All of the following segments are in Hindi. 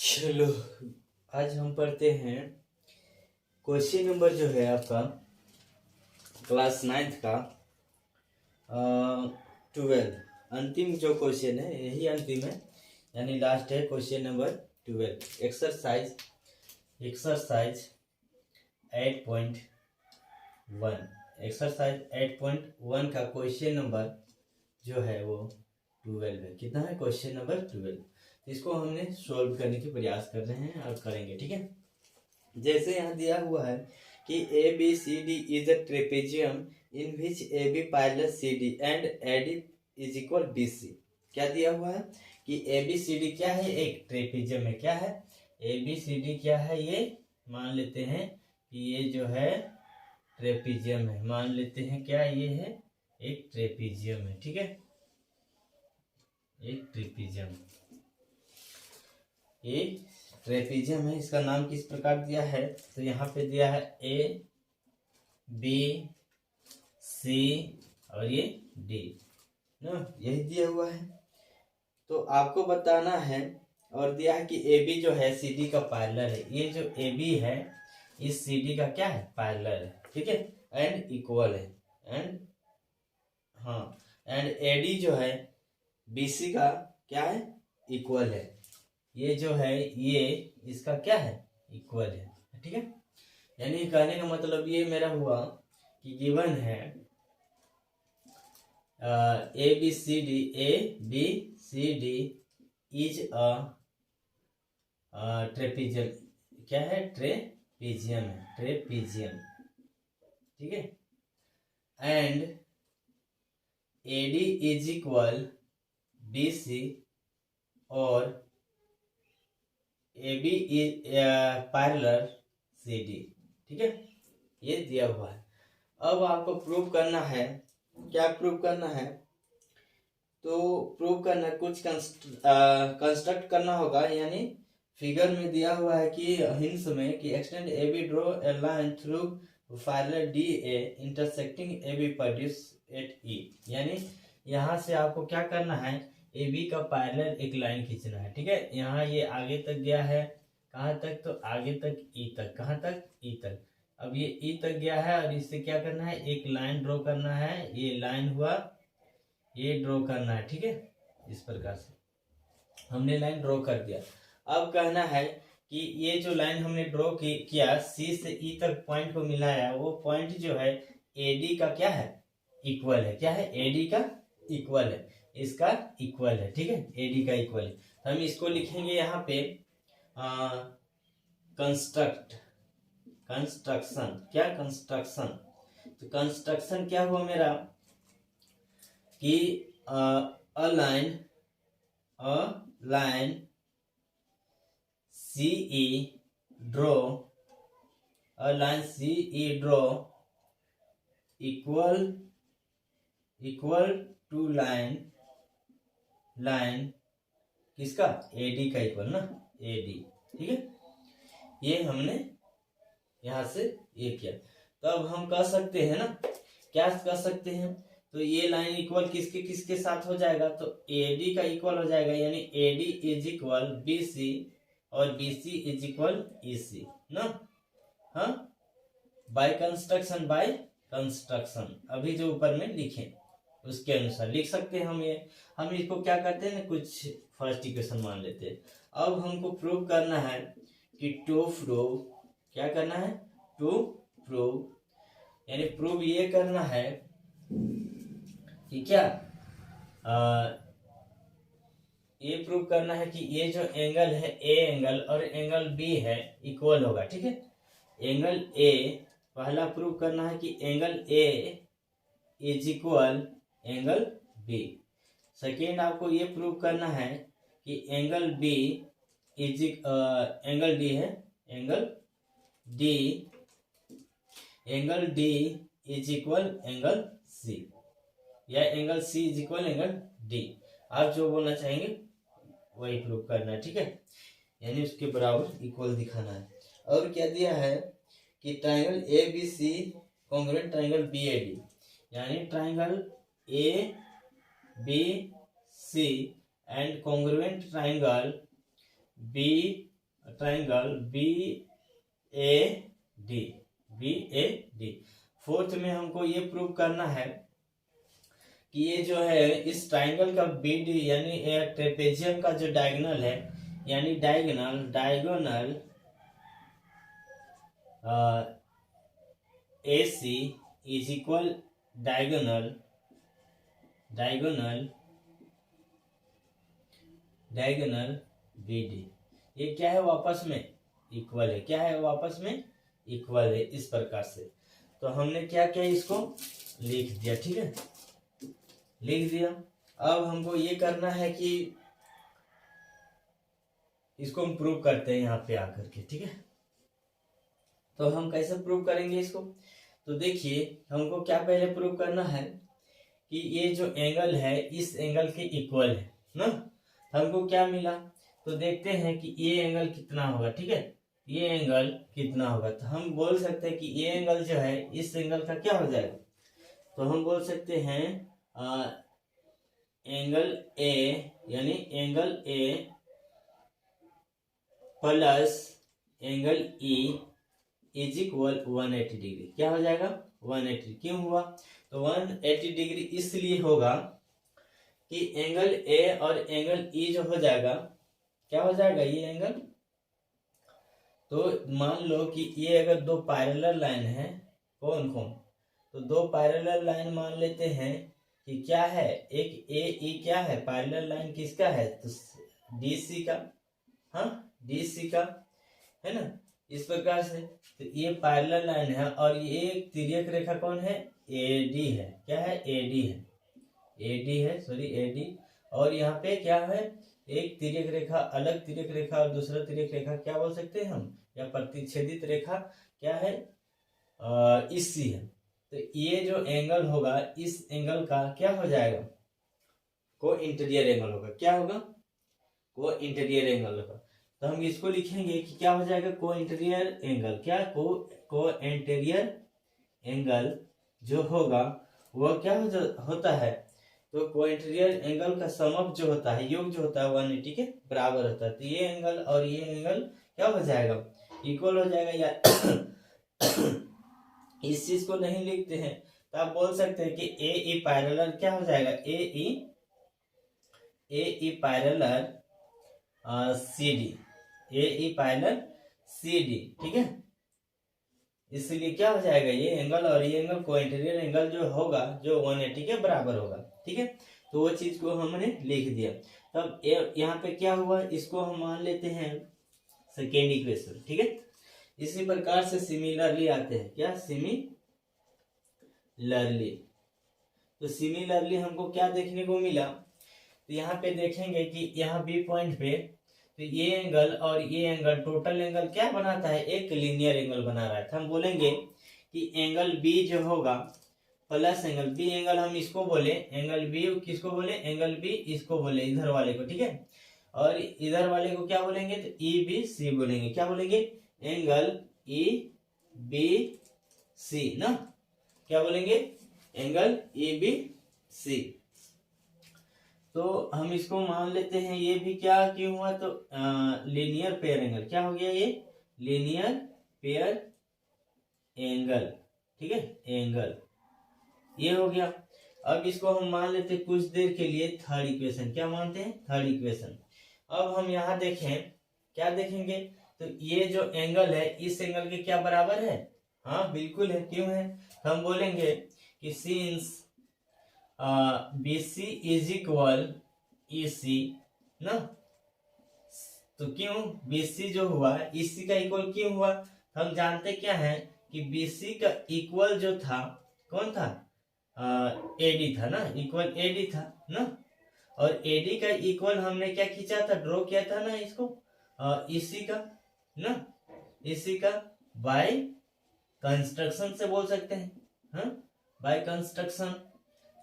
चलो, आज हम पढ़ते हैं क्वेश्चन नंबर जो है आपका क्लास 9 का 12। अंतिम जो क्वेश्चन है यही अंतिम है, यानी लास्ट है क्वेश्चन नंबर 12। एक्सरसाइज 8.1। एक्सरसाइज 8.1 का क्वेश्चन नंबर जो है वो 12 है। कितना है? Question number 12। इसको हमने सॉल्व करने की प्रयास कर रहे हैं और करेंगे, ठीक है। जैसे यहाँ दिया हुआ है कि A B C D is a trapezium in which A B parallel C D and A D is equal B C. क्या दिया हुआ है कि ए बी सी डी क्या है? एक ट्रेपेजियम है। क्या है? ए बी सी डी क्या है? ये मान लेते हैं कि ये जो है ट्रेपेजियम है। मान लेते हैं क्या ये है? एक ट्रेपेजियम है, ठीक है। एक ट्रेपेजियम, ये ट्रेपेजियम है। इसका नाम किस प्रकार दिया है? तो यहाँ पे दिया है ए बी सी और ये डी ना, यही दिया हुआ है। तो आपको बताना है, और दिया है कि ए बी जो है सी डी का पैरेलल है। ये जो ए बी है इस सी डी का क्या है? पैरेलल है, ठीक है, एंड इक्वल है। एंड एंड ए डी जो है बी सी का क्या है? इक्वल है। ये जो है ये इसका क्या है? इक्वल है, ठीक है। यानी कहने का मतलब ये मेरा हुआ कि गिवन है A B C D is a trapezium. क्या है? ट्रेपेजियम है, ट्रेपेजियम, ठीक है। And A D is equal B C और A B is parallel C D, ठीक है। ये दिया हुआ है। अब आपको प्रूव करना है। क्या प्रूव करना है? तो प्रूव करना कुछ कंस्ट्रक्ट करना होगा। यानी फिगर में दिया हुआ है कि हिंस में कि extend A B, draw a line through parallel D A intersecting A B produced at E. यानी यहाँ से आपको क्या करना है? ए बी का पैरेलल एक लाइन खींचना है, ठीक है। यहाँ ये आगे तक गया है, कहाँ तक? तो आगे तक ई तक। कहाँ तक? ई तक। अब ये ई तक गया है और इससे क्या करना है? एक लाइन ड्रॉ करना है। ये लाइन हुआ, ये ड्रॉ करना है, ठीक है। इस प्रकार से हमने लाइन ड्रॉ कर दिया। अब कहना है कि ये जो लाइन हमने ड्रॉ किया सी से ई तक पॉइंट को मिलाया, वो पॉइंट जो है ए डी का क्या है? इक्वल है। क्या है? ए डी का इक्वल है, इसका इक्वल है, ठीक है। ए डी का इक्वल है। तो हम इसको लिखेंगे यहाँ पे कंस्ट्रक्शन। क्या? कंस्ट्रक्शन। तो कंस्ट्रक्शन क्या हुआ मेरा कि a line C E draw, a line C E draw equal to line किसका? ए डी का इक्वल ना, ए डी, ठीक है। ये हमने यहां से ये किया। तो अब हम कह सकते हैं ना, क्या कह सकते हैं? तो ये लाइन इक्वल किसके किसके साथ हो जाएगा? तो ए डी का इक्वल हो जाएगा। यानी A D is equal B C और B C is equal E C ना। हाँ, बाय कंस्ट्रक्शन अभी जो ऊपर में लिखे उसके अनुसार लिख सकते हैं हम। ये हम इसको क्या करते हैं ना, कुछ फर्स्ट इक्वेशन मान लेते हैं। अब हमको प्रूव करना है कि टू प्रूव, क्या करना है? टू प्रूव, यानी प्रूव ये करना है कि क्या ये प्रूव करना है कि ये जो एंगल है ए एंगल और एंगल बी है इक्वल होगा, ठीक है। एंगल ए पहला प्रूव करना है कि angle A is equal angle B. Second आपको ये प्रूव करना है कि angle B is angle D है, angle D is equal angle C, या angle C is equal angle D. आप जो बोलना चाहेंगे वही प्रूव करना है, ठीक है। यानी उसके बराबर इक्वल दिखाना है। और क्या दिया है कि triangle A B C congruent triangle B A D, यानी triangle A B C and congruent triangle B triangle B A D. Fourth में हमको ये प्रूव करना है कि ये जो है इस ट्राइंगल का बी डी यानी ट्रेपेजियम का जो डायगोनल है, यानी diagonal A C is equal diagonal B D. ये क्या है, वापस में इक्वल है। क्या है, वापस में इक्वल है। इस प्रकार से तो हमने क्या किया, इसको लिख दिया। ठीक है, लिख दिया। अब हमको ये करना है कि इसको हम प्रूव करते हैं यहाँ पे आकर के। ठीक है, तो हम कैसे प्रूव करेंगे इसको, तो देखिए हमको क्या पहले प्रूव करना है कि ये जो एंगल है इस एंगल के इक्वल है ना। हमको क्या मिला, तो देखते हैं कि ये एंगल कितना होगा। ठीक है, ये एंगल कितना होगा, तो हम बोल सकते हैं कि ये एंगल जो है इस एंगल का क्या हो जाएगा, तो हम बोल सकते हैं एंगल ए, यानी angle A plus angle E is equal 180 degree. क्या हो जाएगा, 180। क्यों हुआ, तो 180 डिग्री इसलिए होगा कि एंगल ए और एंगल ई जो हो जाएगा, क्या हो जाएगा, ये एंगल, तो मान लो कि ये अगर दो पैरेलल लाइन है, कौन कौन, तो दो पैरेलल लाइन मान लेते हैं कि क्या है, एक ए ई क्या है, पैरेलल लाइन किसका है, तो डीसी का, हाँ डीसी का है ना। इस प्रकार से तो ये पैरेलल लाइन है और ये एक तिर्यक रेखा कौन है, एडी है। क्या है, एडी है, एडी है, सॉरी एडी। और यहाँ पे क्या है, एक तिर्यक रेखा, अलग तिर्यक रेखा और दूसरा तिर्यक रेखा क्या बोल सकते हैं हम, या प्रतिच्छेदित रेखा क्या है, इसी है। तो ये जो एंगल होगा इस एंगल का क्या हो जाएगा, को इंटीरियर एंगल होगा। क्या होगा, को इंटीरियर एंगल होगा। तो हम इसको लिखेंगे कि क्या हो जाएगा, को इंटीरियर एंगल। क्या, को इंटीरियर एंगल जो होगा वह क्या होता है, तो को इंटीरियर एंगल का समअप जो होता है, योग जो होता है 180 के बराबर होता है। तो ये एंगल और ये एंगल क्या हो जाएगा, इक्वल हो जाएगा। या इस चीज को नहीं लिखते हैं तो आप बोल सकते हैं कि ए ई पैरेलल क्या हो जाएगा, ए ई पैरेलल सी डी, ए ई पैरेलल सी डी। ठीक है, इसलिए क्या हो जाएगा, ये एंगल और ये एंगल को इंटीरियर एंगल जो होगा जो 180 के बराबर होगा। ठीक है, तो वो चीज को हमने लिख दिया। तब यहाँ पे क्या हुआ, इसको हम मान लेते हैं सेकेंड इक्वेशन। ठीक है, इसी प्रकार से सिमिलरली आते हैं, क्या, सिमिलरली। तो सिमिलरली हमको क्या देखने को मिला, तो यहाँ पे देखेंगे कि यहाँ बी पॉइंट पे तो ये एंगल और ये एंगल टोटल एंगल क्या बनाता है, एक लीनियर एंगल बना रहा है। हम बोलेंगे कि एंगल बी जो होगा प्लस एंगल बी, एंगल हम इसको बोले, एंगल बी किसको बोले, एंगल बी इसको बोले, इधर वाले को। ठीक है, और इधर वाले को क्या बोलेंगे, तो ई बी सी बोलेंगे। क्या बोलेंगे, एंगल ई बी सी ना, क्या बोलेंगे, एंगल ई बी सी। तो हम इसको मान लेते हैं, ये भी क्या क्यों हुआ, तो लीनियर पेयर एंगल। क्या हो गया, ये लीनियर पेयर एंगल। ठीक है, एंगल ये हो गया। अब इसको हम मान लेते हैं कुछ देर के लिए थर्ड इक्वेशन। क्या मानते हैं, थर्ड इक्वेशन। अब हम यहाँ देखें, क्या देखेंगे, तो ये जो एंगल है इस एंगल के क्या बराबर है, हाँ बिल्कुल है। क्यों है, हम बोलेंगे कि since BC is equal EC ना, तो क्यों BC जो हुआ EC का इक्वल क्यों हुआ, हम जानते क्या है कि BC का इक्वल जो था कौन था, AD था ना, इक्वल AD था ना। और AD का इक्वल हमने क्या खींचा था, ड्रॉ किया था ना इसको, EC का ना, EC का बाय कंस्ट्रक्शन से बोल सकते हैं, हाँ बाय कंस्ट्रक्शन।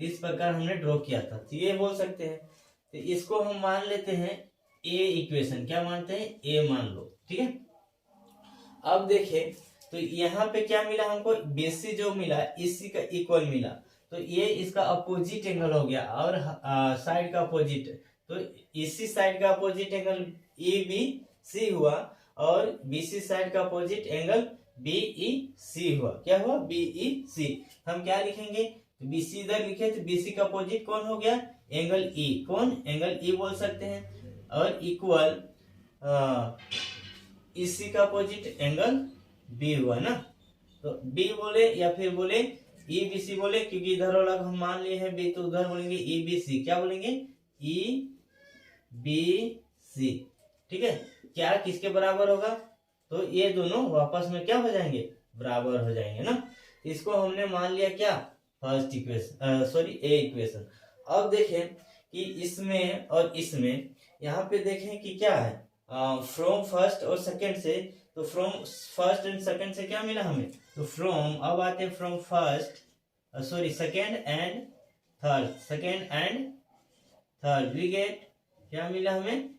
इस प्रकार हमने ड्रॉ किया था, तो ये बोल सकते हैं। तो इसको हम मान लेते हैं ए इक्वेशन। क्या मानते हैं, ए मान लो। ठीक है, अब देखें तो यहाँ पे क्या मिला हमको, बीसी जो मिला इसी का इक्वल मिला, तो ये इसका अपोजिट एंगल हो गया और साइड का अपोजिट, तो इसी साइड का opposite angle A B C हुआ और BC साइड का अपोजिट एंगल BEC हुआ। क्या हुआ? BEC। हम क्या लिखेंगे? BC इधर लिखे तो BC का अपोजिट कौन हो गया? Angle E। कौन? एंगल E बोल सकते हैं। और इक्वल EC का अपोजिट एंगल B हुआ ना। तो B बोले या फिर बोले EBC बोले, क्योंकि इधर वाला हम मान लिए हैं B, तो उधर बोलेंगे EBC। क्या बोलेंगे? EBC। ठीक है। क्या किसके बराबर होगा? तो ये दोनों वापस में क्या हो जाएंगे? बराबर हो जाएंगे ना। इसको हमने मान लिया क्या? फर्स्ट इक्वेशन, सॉरी ए इक्वेशन। अब देखें कि इसमें और इसमें, यहाँ पे देखें कि क्या है, फ्रॉम फर्स्ट और सेकंड से, तो फ्रॉम फर्स्ट एंड सेकंड से क्या मिला हमें? तो फ्रॉम, अब आते हैं from first, sorry second and third, second and third, we get क्या मिला हमें?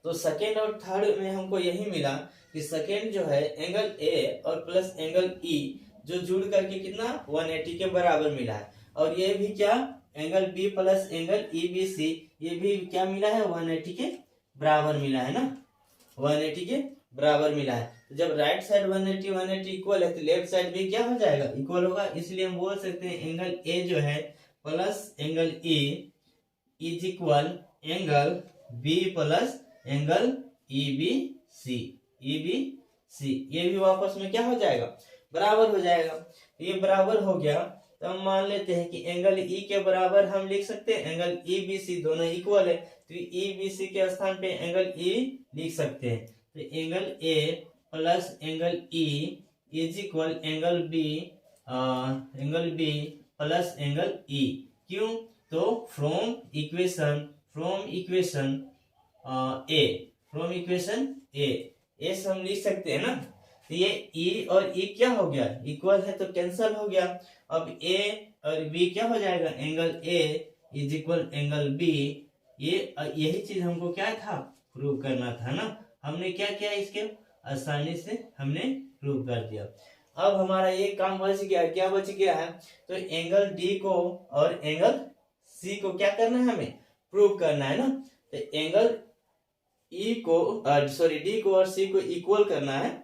तो सेकंड और थर्ड में हमको यही मिला कि सेकंड जो है एंगल ए और प्लस एंगल ई जो जुड़ करके कितना 180 के बराबर मिला है। और ये भी क्या? Angle B plus angle EBC, ये भी क्या मिला है? 180 के बराबर मिला है ना। 180 के बराबर मिला है। तो जब राइट साइड 180 इक्वल है, तो लेफ्ट साइड भी क्या हो जाएगा? इक्वल होगा। इसलिए हम बोल सकते हैं एंगल ए जो है plus angle E is equal angle B plus angle EBC। ये भी वापस में क्या हो जाएगा? बराबर हो जाएगा। तो ये बराबर हो गया, तो हम मान लेते हैं कि एंगल E के बराबर हम लिख सकते हैं एंगल EBC, दोनों इक्वल है, तो EBC के स्थान पे एंगल E लिख सकते हैं। तो angle A plus angle E is equal angle B plus angle E। क्यों? तो फ्रॉम इक्वेशन ए से हम लिख सकते हैं ना। तो ये E और E क्या हो गया? इक्वल है, तो कैंसल हो गया। अब A और B क्या हो जाएगा? Angle A is equal angle B। यही चीज हमको क्या था? प्रूव करना था ना। हमने क्या किया? इसके आसानी से हमने प्रूव कर दिया। अब हमारा ये काम बच गया। क्या बच गया है? तो एंगल D को और एंगल C को क्या करना है? हमें प्रूव करना है ना। तो एंगल D को और C को इक्वल करना है।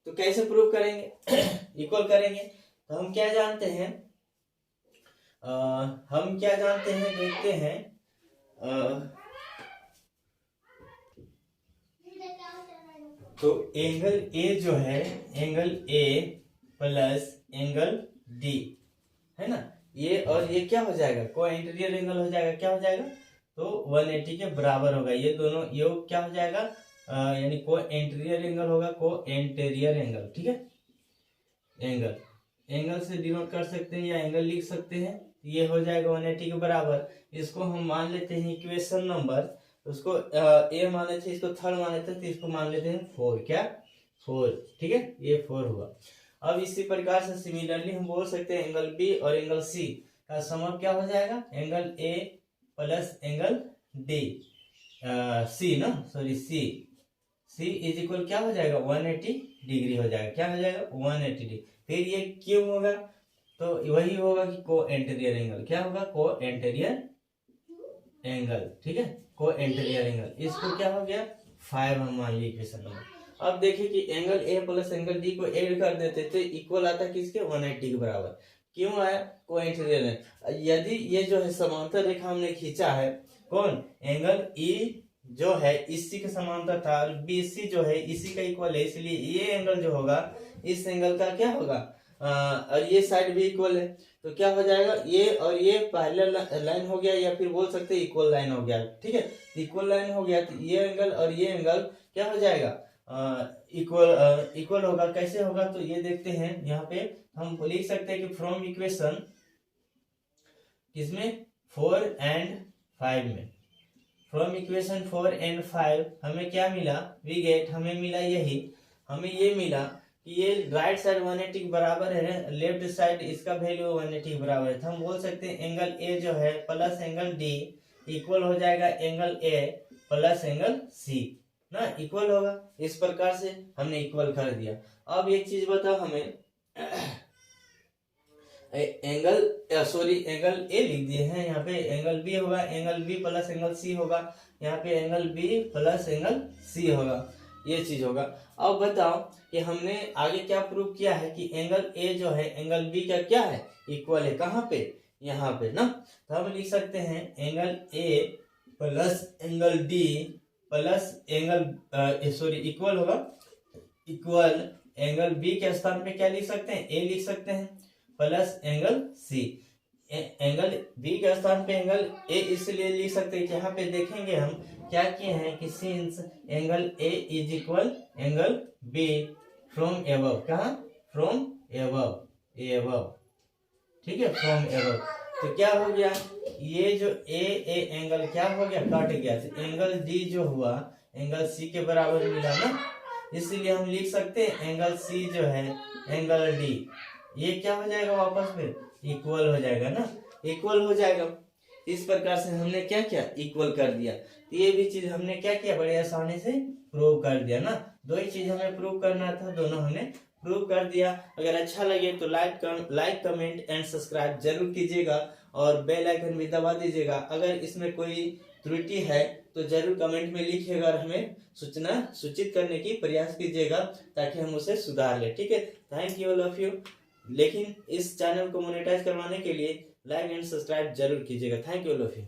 तो कैसे प्रूव करेंगे? इक्वल करेंगे तो हम क्या जानते हैं? देखते हैं। तो एंगल A जो है angle A plus angle D है ना, ये और ये क्या हो जाएगा? को एंटीरियर एंगल हो जाएगा। क्या हो जाएगा? तो 180 के बराबर होगा। ये दोनों योग क्या हो जाएगा? यानी को एंटीरियर एंगल होगा, को एंटीरियर एंगल। ठीक है। एंगल से डिनोट कर सकते हैं या एंगल लिख सकते हैं। ये हो जाएगा 180 के बराबर। इसको हम मान लेते हैं इक्वेशन नंबर, उसको ए मान लेते हैं, इसको थर्ड मान लेते हैं, तो इसको मान लेते हैं 4। क्या? 4। ठीक है, ये 4 हुआ। अब इसी प्रकार से सिमिलरली हम बोल सकते हैं एंगल बी और एंगल सी का सम क्या हो जाएगा? Angle A plus angle D C is equal क्या हो जाएगा? 180 डिग्री हो जाएगा। क्या हो जाएगा? 180 डिग्री। फिर ये क्यों होगा? तो वही होगा कि को एंटीरियर एंगल। क्या होगा? को एंटीरियर एंगल। ठीक है, को एंटीरियर एंगल। इसको क्या हो गया? 5 हम मान ली इक्वेशन नंबर। अब देखिए कि angle A plus angle D को ऐड कर देते तो इक्वल आता किसके? 180 के बराबर। क्यों आया? को एंटीरियर एंगल। यदि ये जो है समांतर रेखा हमने खींचा है, कौन? एंगल ई जो है इसी के समांतर था, और BC जो है इसी का इक्वल है, इसलिए ये एंगल जो होगा इस एंगल का क्या होगा? और ये साइड भी इक्वल है, तो क्या हो जाएगा? ये और ये पैरेलल लाइन हो गया, या फिर बोल सकते हैं इक्वल लाइन हो गया। ठीक है, इक्वल लाइन हो गया, तो ये एंगल और ये एंगल क्या हो जाएगा? इक्वल होगा। कैसे होगा? तो ये देखते हैं। यहाँ पे हम लिख सकते हैं कि फ्रॉम इक्वेशन इसमें 4 and 5 में, फ्रॉम इक्वेशन 4 and 5 हमें क्या मिला? वी गेट, हमें मिला यही, हमें ये मिला कि ये राइट साइड 180 के बराबर है, लेफ्ट साइड इसका वैल्यू 180 के बराबर है। तो हम बोल सकते हैं एंगल ए जो है प्लस एंगल डी इक्वल हो जाएगा angle A plus angle C ना, इक्वल होगा। इस प्रकार से हमने इक्वल कर दिया। अब एक चीज बताओ हमें, एंगल ए लिख दिए हैं, यहाँ पे एंगल बी होगा, angle B plus angle C होगा, यहाँ पे angle B plus angle C होगा, ये चीज होगा। अब बताओ कि हमने आगे क्या प्रूव किया है कि एंगल ए जो है एंगल बी का क्या है, इक्वल है, कहाँ पे, यहाँ पे ना। तो हम लिख सकते हैं angle A plus angle D plus angle equal होगा, इक्वल एंगल बी के स्थान पे क्या लिख सकते हैं, ए लिख सकते हैं, plus angle C. Angle B के स्थान पे एंगल ए इसलिए लिख सकते हैं कि यहाँ पे देखेंगे हम क्या किए हैं कि since angle A is equal angle B from above, कहाँ, फ्रॉम एबव, ठीक है, फ्रॉम एबव। तो क्या हो गया, ये जो ए एंगल क्या हो गया, कट गया, तो एंगल डी जो हुआ एंगल सी के बराबर मिला ना, इसीलिए हम लिख सकते हैं एंगल सी जो है एंगल डी, ये क्या हो जाएगा, वापस में इक्वल हो जाएगा ना, इक्वल हो जाएगा। इस प्रकार से हमने क्या किया, इक्वल कर दिया। तो ये भी चीज हमने क्या किया, बड़े आसानी से प्रूव कर दिया ना। दो ही चीज हमें प्रूव करना था, दोनों हमने प्रूव कर दिया। अगर अच्छा लगे तो लाइक कमेंट एंड सब्सक्राइब जरूर कीजिएगा और बेल आइकन भी दबा दीजिएगा। अगर इसमें कोई त्रुटि है तो जरूर कमेंट में लिखिएगा और हमें सूचित करने की प्रयास कीजिएगा ताकि हम उसे सुधार ले, ठीक है। Thank you all of you. लेकिन इस चैनल को मोनेटाइज करवाने के लिए लाइक एंड सब्सक्राइब जरूर कीजिएगा। Thank you all of you.